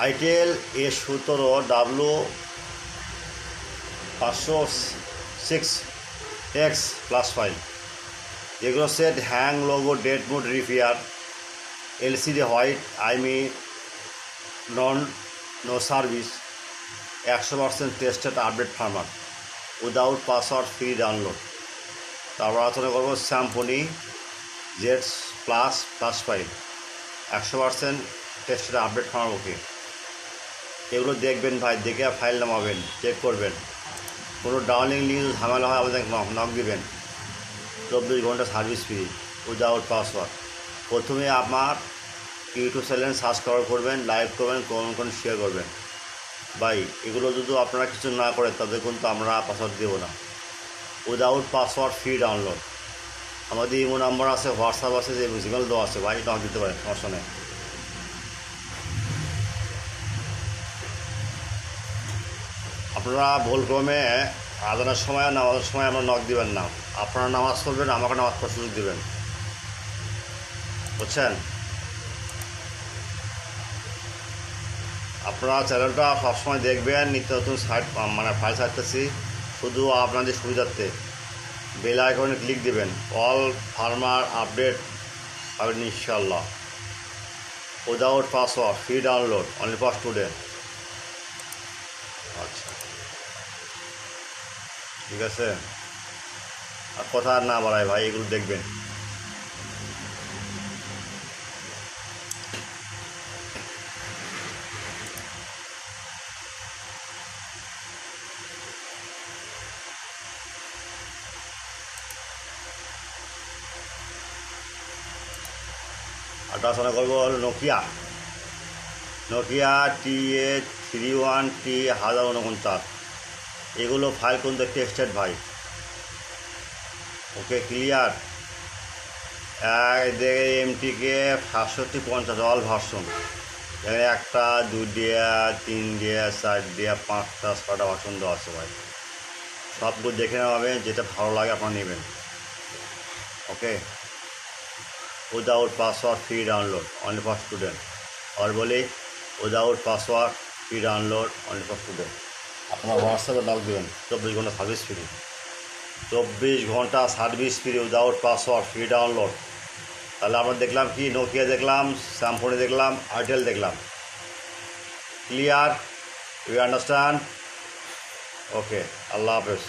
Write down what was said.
Itel A17 506X plus file, যেগুলো set hang, logo, date mode, repair, LCD white, no service, 100% tested update firmware, without password, free download. তারপর আলোচনা করবো স্যাম্পনি জেডস plus file, 100% tested update firmware. Okay, এগুলো দেখবেন ভাই, দেখে ফাইল নামাবেন, চেক করবেন। কোনো ডাউনলিং লিঙ্ক ঝামেলা হয় আমাদের নক দিবেন। 24 ঘন্টা সার্ভিস ফ্রি, উইদাউট পাসওয়ার্ড। প্রথমে আমার ইউটিউব চ্যানেল সাবস্ক্রাইব করবেন, লাইক করবেন, কমেন্ট শেয়ার করবেন। ভাই এগুলো যদি আপনারা কিছু না করেন তাদের কিন্তু আমরা পাসওয়ার্ড দেবো না। Without password, free download. আমাদের ইমো নাম্বার আছে, হোয়াটসঅ্যাপ আছে, যে জিমেল দেওয়া আছে, ভাই নক দিতে পারেন, সমস্যা নেই। আপনারা ভুলক্রমে আজানের সময় নামাজের সময় আমরা নক দিবেন না। আপনারা নামাজ পড়বেন, আমাকে নামাজ পড়ার সুযোগ দেবেন, বুঝছেন? আপনারা চ্যানেলটা সবসময় দেখবেন, নিত্য নতুন ফাইল ছাড়তেছি। শুধু আপনাদের সুবিধার্থে বেল আইকনে ক্লিক দেবেন, অল ফার্মার আপডেট পাবেন ইনশাল্লাহ। Without password, free download, only for student. আচ্ছা, ঠিক আছে, আর কথা আর না বাড়ায় ভাই, এগুলো দেখবেন। আলোচনা করবো হলো নোকিয়া TA31T1049। এগুলো ফাইল কিন্তু টেস্টেড ভাই। ওকে, ক্লিয়ার। MTK 750 all version. এখানে 1, 2, 3, 4, 5টা 6টা ভার্সন দেওয়া আছে ভাই। সবগুলো দেখে নেওয়া হবে, যেটা ভালো লাগে আপনারা নেবেন। Okay, without password, free download, only for student. আর বলি without password, free download, only for student. আপনার হোয়াটসঅ্যাপে নক দেবেন, 24 ঘন্টা সার্ভিস ফ্রি। 24 ঘন্টা service free, without password, free download. তাহলে আমরা দেখলাম কি, নোকিয়া দেখলাম, স্যামসং দেখলাম, আইটেল দেখলাম। ক্লিয়ার? You understand? ওকে, আল্লাহ হাফেজ।